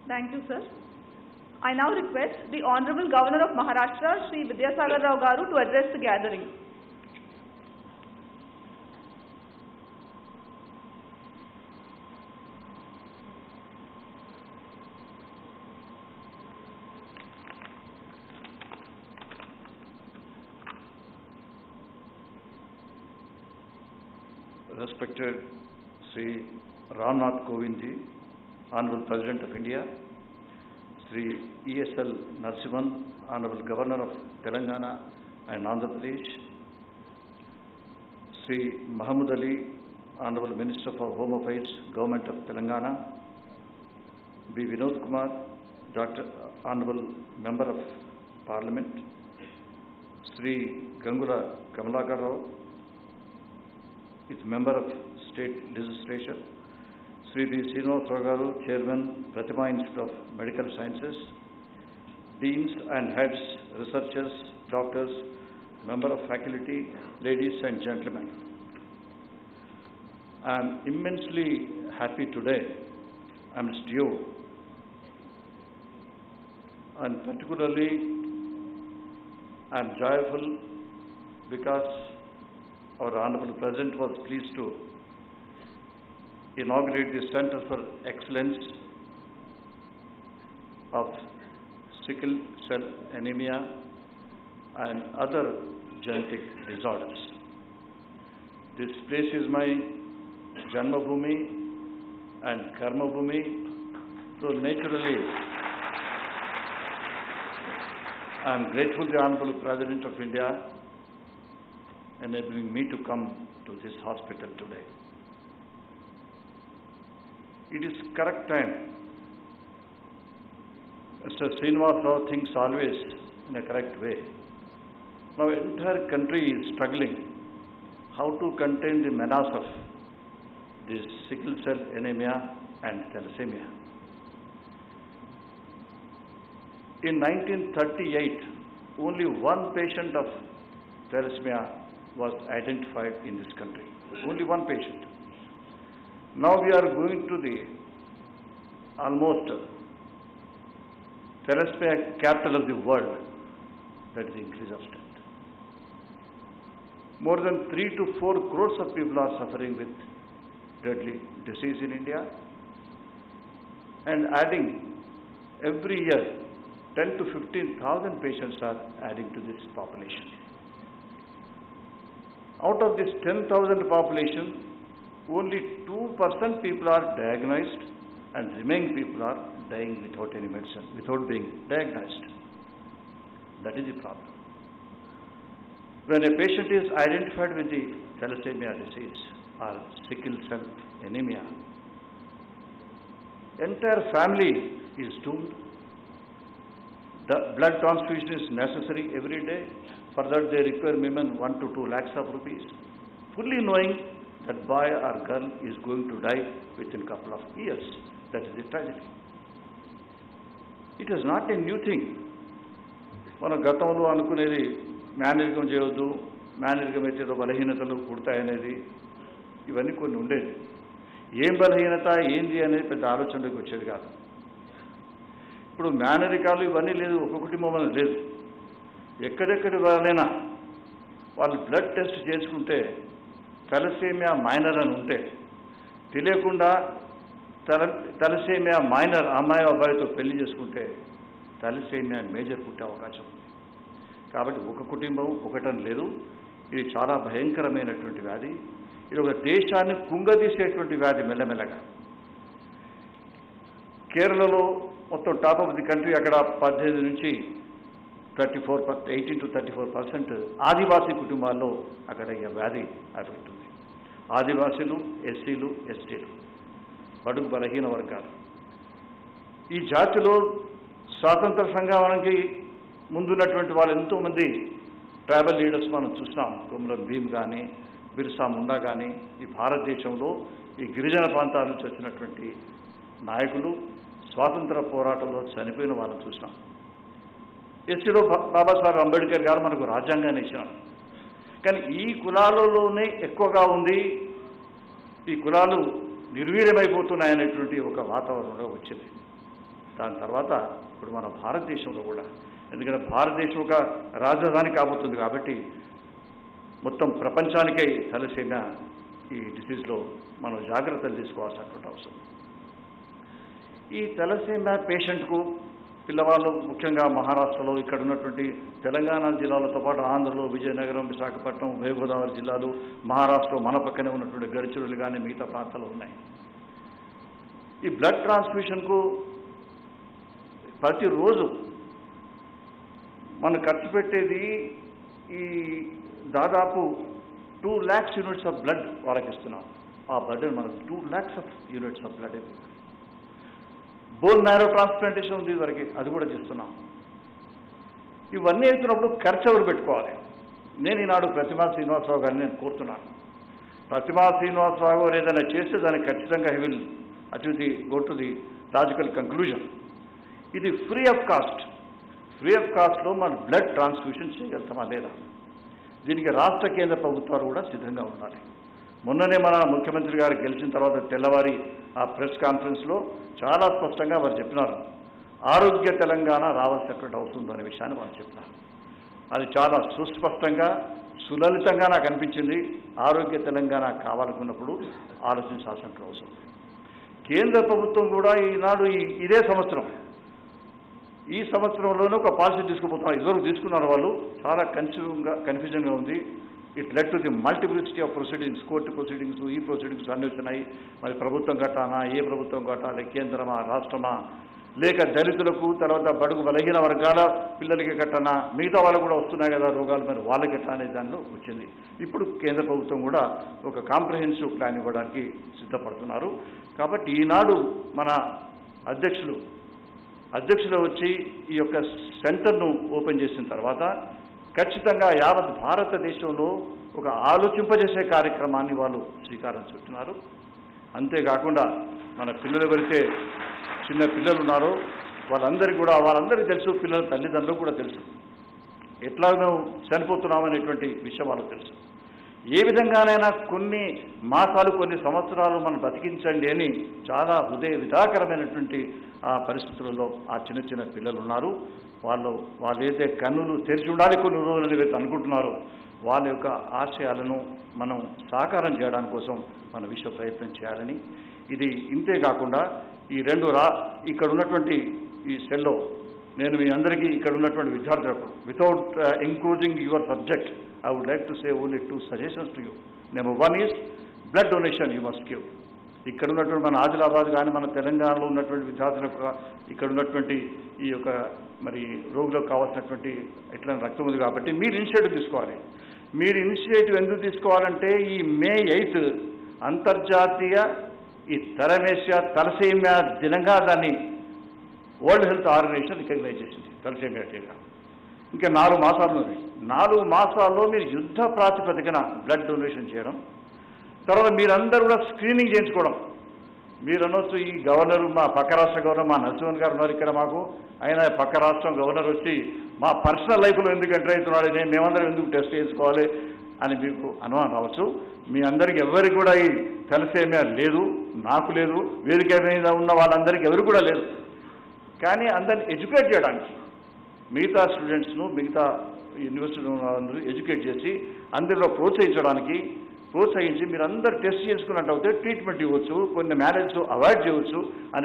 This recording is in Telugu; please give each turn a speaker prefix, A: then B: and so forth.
A: Thank you, sir. I now request the Honorable Governor of Maharashtra, Shri Vidyasagar Rao Garu, to address the gathering.
B: Respected Sri Ramnath Kovind ji, Honorable President of India, Sri E.S.L. Narasimhan, Honorable Governor of Telangana and Andhra Pradesh, Sri Mahmood Ali, Honorable Minister for Home Affairs, Government of Telangana, B. Vinod Kumar, Honorable Member of Parliament, Sri Gangula Kamalakar Rao, is Member of State Legislature, Sri B. Srinivas Rao Garu, Chairman, Pratima Institute of Medical Sciences, Deans and Heads, Researchers, Doctors, Member of Faculty, ladies and gentlemen. I am immensely happy today amidst you, and particularly I am joyful because our Honorable President was pleased to inaugurate the Center for Excellence of Sickle Cell Anemia and other genetic disorders. This place is my Janma Bhumi and Karma Bhumi, so naturally I am grateful to the Honorable President of India enabling me to come to this hospital today. It is correct time. Mr. Srinivas Rao thinks always in a correct way. Now, the entire country is struggling how to contain the menace of this sickle cell anemia and thalassemia. In 1938, only one patient of thalassemia was identified in this country. Only one patient. Now we are going to the almost thalassemia capital of the world. That is the increase of strength. More than 3 to 4 crores of people are suffering with deadly disease in India, and adding every year 10 to 15,000 patients are adding to this population. Out of this 10,000 population, only 2% people are diagnosed and remaining people are dying without any medicine, without being diagnosed. That is the problem. When a patient is identified with the thalassemia disease or sickle cell anemia, entire family is doomed. The blood transfusion is necessary every day. For that they require minimum 1 to 2 lakhs of rupees, fully knowing that boy or girl is going to die within a couple of years. That is the tragedy. It is not a new thing. మన గతంలో అనుకునేది మేనరికం చేయవద్దు, మేనరికం అయితే బలహీనతలు పుడతాయనేది ఇవన్నీ కొన్ని ఉండేది. ఏం బలహీనత ఏంది అనేది పెద్ద ఆలోచనలోకి వచ్చేది కాదు. ఇప్పుడు మేనరికాలు ఇవన్నీ లేదు, ఒక కుటుంబం అనేది లేదు. ఎక్కడెక్కడి వాళ్ళైనా వాళ్ళు బ్లడ్ టెస్ట్ చేసుకుంటే తలసేమియా మైనర్ అని ఉంటే తెలియకుండా తలసేమియా మైనర్ అమ్మాయి అబ్బాయితో పెళ్లి చేసుకుంటే తలసేమియా మేజర్ పుట్టే అవకాశం ఉంది. కాబట్టి ఒక కుటుంబం ఒకటని లేదు, ఇది చాలా భయంకరమైనటువంటి వ్యాధి. ఇది ఒక దేశాన్ని కుంగదీసేటువంటి వ్యాధి మెల్లమెల్లగా. కేరళలో మొత్తం టాప్ ఆఫ్ ది కంట్రీ అక్కడ 18 నుంచి 18 to 34% ఆదివాసీ కుటుంబాల్లో అక్కడ ఈ వ్యాధి అఫెక్ట్ ఉంది. ఆదివాసీలు, ఎస్సీలు, ఎస్టీలు, బడుగు బలహీన వర్గాలు. ఈ జాతిలో స్వాతంత్ర సంగ్రామానికి ముందున్నటువంటి వాళ్ళు ఎంతోమంది ట్రైబల్ లీడర్స్ మనం చూస్తాం. కొమరం భీమ్ కానీ, బిర్సా ముండా కానీ, ఈ భారతదేశంలో ఈ గిరిజన ప్రాంతాల నుంచి వచ్చినటువంటి నాయకులు స్వాతంత్ర పోరాటంలో చనిపోయిన వాళ్ళని చూసినాం. ఎస్సీలో బాబాసాహెబ్ అంబేద్కర్ గారు మనకు రాజ్యాంగాన్ని ఇచ్చినారు. కానీ ఈ కులాలలోనే ఎక్కువగా ఉంది, ఈ కులాలు నిర్వీర్యమైపోతున్నాయనేటువంటి ఒక వాతావరణంలో వచ్చింది. దాని తర్వాత ఇప్పుడు మన భారతదేశంలో కూడా, ఎందుకంటే భారతదేశం ఒక రాజధాని కాబోతుంది కాబట్టి మొత్తం ప్రపంచానికై తలసేమియా ఈ డిసీజ్లో మనం జాగ్రత్తలు తీసుకోవాల్సినటువంటి అవసరం. ఈ తలసేమియా పేషెంట్కు పిల్లవాళ్ళు ముఖ్యంగా మహారాష్ట్రలో, ఇక్కడ ఉన్నటువంటి తెలంగాణ జిల్లాలతో పాటు ఆంధ్రలో విజయనగరం, విశాఖపట్నం, ఉభయ గోదావరి జిల్లాలు, మహారాష్ట్రలో మన పక్కనే ఉన్నటువంటి గడిచిరోలు కానీ మిగతా ప్రాంతాలు ఉన్నాయి. ఈ బ్లడ్ ట్రాన్స్ఫ్యూషన్కు ప్రతిరోజు మనం ఖర్చు పెట్టేది ఈ దాదాపు 2 lakhs యూనిట్స్ ఆఫ్ బ్లడ్ వాళ్ళకి ఇస్తున్నాం. ఆ బ్లడ్ మనకు 2 lakhs units of blood. Bone marrow transplantation ఉంది వరకు, అది కూడా చేస్తున్నాం. ఇవన్నీ అవుతున్నప్పుడు ఖర్చు ఎవరు పెట్టుకోవాలి? నేను ఈనాడు ప్రతిమా శ్రీనివాసరావు గారిని నేను కోరుతున్నాను. ప్రతిమా శ్రీనివాసరావు గారు ఏదైనా చేస్తే దానికి ఖచ్చితంగా he will go to the logical conclusion. ఇది ఫ్రీ ఆఫ్ కాస్ట్లో మనం బ్లడ్ ట్రాన్స్ఫ్యూషన్ చేయగలుగుతామా లేదా? దీనికి రాష్ట్ర కేంద్ర ప్రభుత్వాలు కూడా సిద్ధంగా ఉండాలి. మొన్ననే మన ముఖ్యమంత్రి గారు గెలిచిన తర్వాత తెల్లవారి ఆ ప్రెస్ కాన్ఫరెన్స్లో చాలా స్పష్టంగా వారు చెప్పినారు, ఆరోగ్య తెలంగాణ రావాల్సినటువంటి అవసరం ఉందనే విషయాన్ని వారు చెప్పినారు. అది చాలా సుస్పష్టంగా, సులలితంగా నాకు అనిపించింది. ఆరోగ్య తెలంగాణ కావాలనుకున్నప్పుడు ఆలోచించాల్సిన అవసరం. కేంద్ర ప్రభుత్వం కూడా ఈనాడు ఇదే సంవత్సరం, ఈ సంవత్సరంలోనే ఒక పాలసీ తీసుకుపోతున్నారు. ఇదివరకు తీసుకున్నారు వాళ్ళు, చాలా కన్ఫ్యూజన్గా ఉంది. It led to the multiplicity of proceedings, court proceedings, ఈ ప్రొసీడింగ్స్ అన్నీ వచ్చినాయి. మరి ప్రభుత్వం కట్టానా, ఏ ప్రభుత్వం కట్టాలి, కేంద్రమా, రాష్ట్రమా, లేక దళితులకు, తర్వాత బడుగు బలహీన వర్గాల పిల్లలకి కట్టానా, మిగతా వాళ్ళకు కూడా వస్తున్నాయి కదా రోగాలు, మరి వాళ్ళకి ఎట్లా అనే దానిలో వచ్చింది. ఇప్పుడు కేంద్ర ప్రభుత్వం కూడా ఒక కాంప్రహెన్సివ్ ప్లాన్ ఇవ్వడానికి సిద్ధపడుతున్నారు. కాబట్టి ఈనాడు మన అధ్యక్షులు వచ్చి ఈ యొక్క సెంటర్ను ఓపెన్ చేసిన తర్వాత ఖచ్చితంగా యావత్ భారతదేశంలో ఒక ఆలోచింపజేసే కార్యక్రమాన్ని వాళ్ళు శ్రీకారం చుట్టున్నారు. అంతేకాకుండా మన పిల్లలు ఎవరైతే చిన్న పిల్లలు ఉన్నారో వాళ్ళందరికీ తెలుసు, పిల్లల తల్లిదండ్రులకు కూడా తెలుసు ఎట్లా మేము చనిపోతున్నామనేటువంటి విషయం వాళ్ళకు తెలుసు. ఏ విధంగానైనా కొన్ని మాసాలు, కొన్ని సంవత్సరాలు మనం బతికించండి అని చాలా హృదయ విధాకరమైనటువంటి ఆ పరిస్థితులలో ఆ చిన్న పిల్లలు ఉన్నారు. వాళ్ళు ఏదైతే కన్నులు తెరిచి ఉండాలి కొన్ని రోజులు ఏదైతే అనుకుంటున్నారో వాళ్ళ యొక్క ఆశయాలను మనం సాకారం చేయడానికి కోసం మన విశ్వ ప్రయత్నం చేయాలని. ఇది ఇంతే కాకుండా ఈ ఇక్కడ ఉన్నటువంటి ఈ సెల్లో నేను మీ అందరికీ ఇక్కడ ఉన్నటువంటి విద్యార్థులకు without encouraging your subject I would like to say only 2 suggestions to you. Number 1 is blood donation you must give. ఇక్కడ ఉన్నటువంటి మన ఆదిలాబాద్ కానీ మన తెలంగాణలో ఉన్నటువంటి విద్యార్థులకు, ఇక్కడ ఉన్నటువంటి ఈ యొక్క మరి రోగులకు కావాల్సినటువంటి ఎట్లా రక్తం ఉంది కాబట్టి మీరు ఇనిషియేటివ్ తీసుకోవాలి. మీరు ఇనిషియేటివ్ ఎందుకు తీసుకోవాలంటే ఈ May 8 అంతర్జాతీయ ఈ తలసేమియా దినంగా దాన్ని వరల్డ్ హెల్త్ ఆర్గనైజేషన్ రికగ్నైజ్ చేసింది తలసేమియా డేగా. ఇంకా 4 మాసాలు ఉన్నాయి. 4 మాసాల్లో మీరు యుద్ధ ప్రాతిపదికన బ్లడ్ డొనేషన్ చేయడం, తర్వాత మీరందరూ కూడా స్క్రీనింగ్ చేయించుకోవడం. మీరు అనొచ్చు ఈ గవర్నరు, మా పక్క రాష్ట్ర గవర్నర్ మా నరసింహన్ గారు ఉన్నారు ఇక్కడ మాకు, ఆయన పక్క రాష్ట్రం గవర్నర్ వచ్చి మా పర్సనల్ లైఫ్లో ఎందుకు ఎంటర్ అవుతున్నాడు, మేమందరం ఎందుకు టెస్ట్ చేయించుకోవాలి అని మీకు అనుమానం రావచ్చు. మీ అందరికీ ఎవరికి కూడా ఈ తలసేమియా లేదు, నాకు లేదు, వేదిక మీద ఉన్న వాళ్ళందరికీ ఎవరికి కూడా లేదు. కానీ అందరిని ఎడ్యుకేట్ చేయడానికి మిగతా స్టూడెంట్స్ను, మిగతా యూనివర్సిటీలో అందరూ ఎడ్యుకేట్ చేసి అందరిలో ప్రోత్సహించి మీరందరూ టెస్ట్ చేసుకున్నట్టు అయితే ట్రీట్మెంట్ ఇవ్వచ్చు, కొన్ని మ్యారేజ్ అవాయిడ్ చేయవచ్చు అనే